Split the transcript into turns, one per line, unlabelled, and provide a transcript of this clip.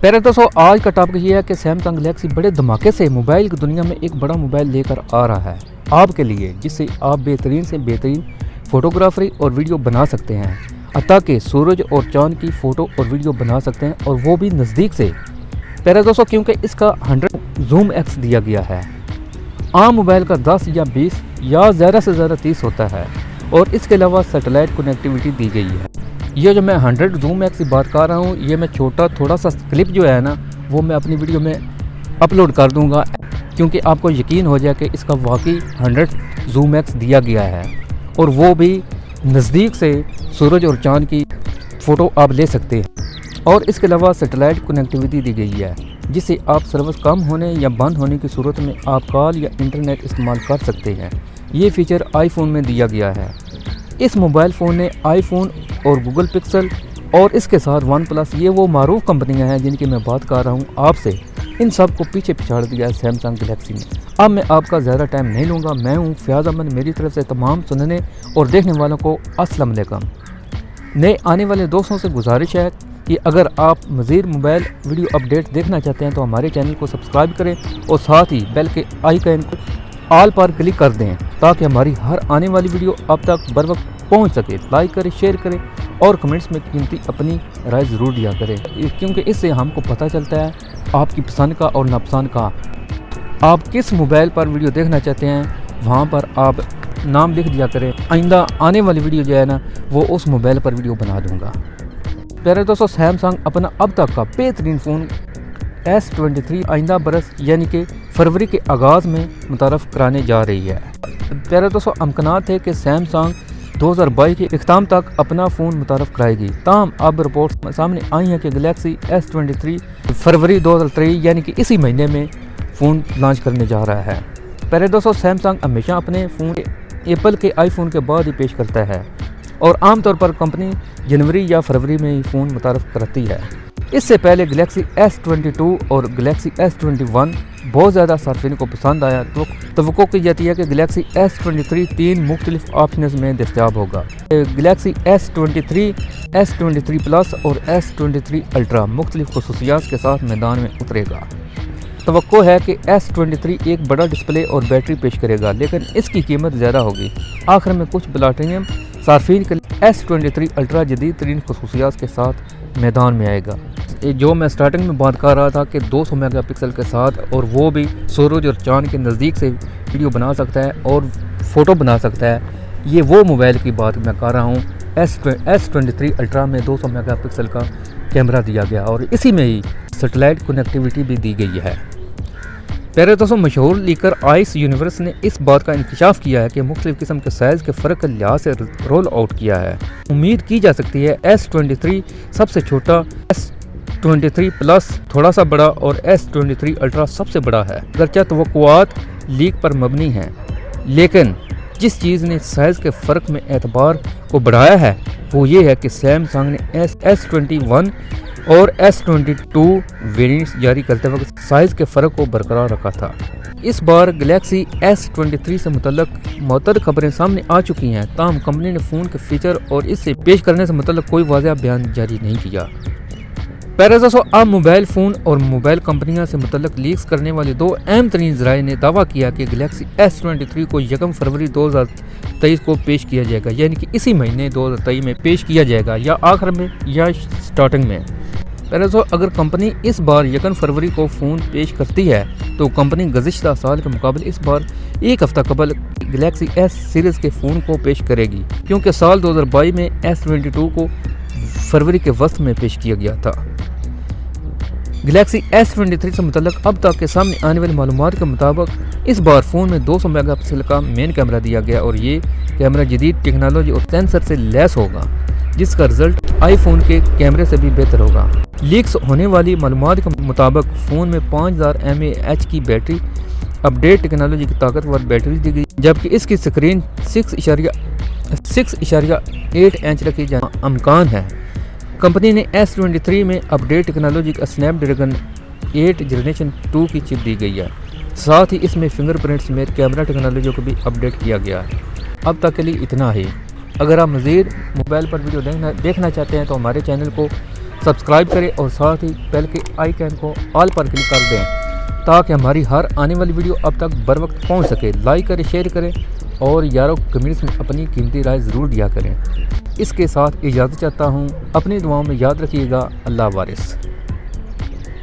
प्यारे दोस्तों, आज का टॉपिक ये है कि सैमसंग गैलेक्सी बड़े धमाके से मोबाइल की दुनिया में एक बड़ा मोबाइल लेकर आ रहा है आपके लिए, जिससे आप बेहतरीन से बेहतरीन फोटोग्राफरी और वीडियो बना सकते हैं। अतः कि सूरज और चांद की फ़ोटो और वीडियो बना सकते हैं, और वो भी नज़दीक से। प्यारे दोस्तों, क्योंकि इसका 100 जूम एक्स दिया गया है। आम मोबाइल का 10 या 20 या ज़्यादा से ज़्यादा 30 होता है, और इसके अलावा सैटेलाइट कनेक्टिविटी दी गई है। ये जो मैं 100 जूम एक्स की बात कर रहा हूँ, ये मैं थोड़ा सा क्लिप जो है ना, वो मैं अपनी वीडियो में अपलोड कर दूँगा, क्योंकि आपको यकीन हो जाए कि इसका वाकई 100 जूम एक्स दिया गया है, और वो भी नज़दीक से सूरज और चांद की फ़ोटो आप ले सकते हैं। और इसके अलावा सैटेलाइट कनेक्टिविटी दी गई है, जिससे आप सर्विस कम होने या बंद होने की सूरत में आप कॉल या इंटरनेट इस्तेमाल कर सकते हैं। ये फीचर आईफोन में दिया गया है। इस मोबाइल फ़ोन ने आईफोन और गूगल पिक्सल और इसके साथ वन प्लस, ये वो मारूफ कंपनियां हैं जिनकी मैं बात कर रहा हूं आपसे, इन सब को पीछे पिछाड़ दिया है सैमसंग गैलेक्सी ने। अब मैं आपका ज़्यादा टाइम नहीं लूँगा। मैं हूं फयाज़ अहमद। मेरी तरफ से तमाम सुनने और देखने वालों को अस्सलाम वालेकुम। नए आने वाले दोस्तों से गुजारिश है कि अगर आप मज़ीद मोबाइल वीडियो अपडेट देखना चाहते हैं तो हमारे चैनल को सब्सक्राइब करें, और साथ ही बेल के आइकन को ऑल पर क्लिक कर दें, ताकि हमारी हर आने वाली वीडियो अब तक बर वक्त पहुँच सके। लाइक करें, शेयर करें, और कमेंट्स में कीमती अपनी राय ज़रूर दिया करें, क्योंकि इससे हमको पता चलता है आपकी पसंद का और नापसंद का। आप किस मोबाइल पर वीडियो देखना चाहते हैं, वहाँ पर आप नाम लिख दिया करें। आइंदा आने वाली वीडियो जो है ना, वो उस मोबाइल पर वीडियो बना दूँगा। प्यारे दोस्तों, सैमसंग अपना अब तक का बेहतरीन फ़ोन S23 आइंदा बरस यानी कि फरवरी के आगाज़ में मुतारफ़ कराने जा रही है। प्यारे दोस्तों, अमकानात है कि सैमसंग 2022 के इख्ताम तक अपना फ़ोन मुतारफ़ कराएगी। ताहम अब रिपोर्ट सामने आई है कि गैलेक्सी S23 फरवरी 2023 यानी कि इसी महीने में फ़ोन लॉन्च करने जा रहा है। प्यारे दोस्तों, सैमसंग हमेशा अपने फ़ोन एप्पल के आईफोन के बाद ही पेश करता है, और आमतौर पर कंपनी जनवरी या फरवरी में ही फ़ोन मुतारफ़ कराती है। इससे पहले गैलेक्सी S22 और गैलेक्सी S21 बहुत ज़्यादा सार्फिन को पसंद आया, तो तवक्को की जाती है कि गैलेक्सी S23 3 मुख्तलिफ ऑप्शंस में दस्तयाब होगा। गैलेक्सी S23, S23 प्लस और S23 अल्ट्रा मुख्तलिफ खुसूसियात के साथ मैदान में उतरेगा। तवक्को है कि S23 एक बड़ा डिस्प्ले और बैटरी पेश करेगा, लेकिन इसकी कीमत ज़्यादा होगी। आखिर में कुछ प्लाटिनियम सार्फिन के लिए S23 अल्ट्रा जदीद तरीन खुसूसियात के साथ मैदान में आएगा। जो मैं स्टार्टिंग में बात कर रहा था कि 200 मेगापिक्सल के साथ, और वो भी सूरज और चांद के नज़दीक से वीडियो बना सकता है और फ़ोटो बना सकता है। ये वो मोबाइल की बात मैं कर रहा हूँ। S23 अल्ट्रा में 200 मेगापिक्सल का कैमरा दिया गया, और इसी में ही सैटेलाइट कनेक्टिविटी भी दी गई है। प्यारे दोस्तों, मशहूर लीकर आइस यूनिवर्स ने इस बात का इंकशाफ किया है कि मुख्तलिफ किस्म के साइज़ के फ़र्क के लिहाज से रोल आउट किया है। उम्मीद की जा सकती है S23 सबसे छोटा, S23 प्लस थोड़ा सा बड़ा, और S23 अल्ट्रा सबसे बड़ा है। अगरचे तवक्कुआत लीक पर मबनी हैं, लेकिन जिस चीज़ ने साइज़ के फ़र्क में एतबार को बढ़ाया है वो ये है कि सैमसंग ने S21 और S22 वेरिएंट्स जारी करते वक्त साइज़ के फ़र्क को बरकरार रखा था। इस बार गैलेक्सी S23 से मुतल्लक मुतअद्दिद खबरें सामने आ चुकी हैं, ताहम कंपनी ने फ़ोन के फीचर और इसे पेश करने से मुतल्लक कोई वाज़ेह बयान जारी नहीं किया। प्यारे दोस्तों, अब मोबाइल फ़ोन और मोबाइल कंपनियां से मुतल्लक लीक्स करने वाले दो अहम तरीन ज़राए ने दावा किया कि गैलेक्सी S23 को 1 फरवरी 2023 को पेश किया जाएगा, यानी कि इसी महीने 2023 में पेश किया जाएगा, या आखिर में या स्टार्टिंग में। प्यारे दोस्तों, अगर कंपनी इस बार 1 फरवरी को फ़ोन पेश करती है तो कंपनी गुज़िश्ता साल के मुकाबले इस बार एक हफ़्ता कबल गैलेक्सी S सीरीज़ के फ़ोन को पेश करेगी, क्योंकि साल 2022 में S22 को फरवरी के वस्त में पेश किया गया था। गैलेक्सी S23 से मुतल्लक अब तक के सामने आने वाली मालूमात के मुताबिक इस बार फ़ोन में 200 मेगापिक्सल का मेन कैमरा दिया गया, और ये कैमरा जदीद टेक्नोलॉजी और सेंसर से लैस होगा, जिसका रिजल्ट आईफोन के कैमरे से भी बेहतर होगा। लीक्स होने वाली मालूमात के मुताबिक फ़ोन में 5000 mAh की बैटरी, अपडेट टेक्नोलॉजी की ताकतवर बैटरी दी गई, जबकि इसकी स्क्रीन 6.8 इंच रखी जाने का इम्कान है। कंपनी ने S23 में अपडेट टेक्नोलॉजी का स्नैपड्रैगन 8 जनरेशन 2 की चिप दी गई है। साथ ही इसमें फिंगरप्रिंट समेत कैमरा टेक्नोलॉजी को भी अपडेट किया गया है। अब तक के लिए इतना ही। अगर आप मज़ीद मोबाइल पर वीडियो देखना चाहते हैं तो हमारे चैनल को सब्सक्राइब करें और साथ ही बेल के आइकन को ऑल पर क्लिक कर दें ताकि हमारी हर आने वाली वीडियो अब तक बर वक्त पहुँच सके। लाइक करें, शेयर करें और यारों कमेंट्स में अपनी कीमती राय ज़रूर दिया करें। इसके साथ इजाज़त चाहता हूँ, अपनी दुआओं में याद रखिएगा। अल्लाह वारिस।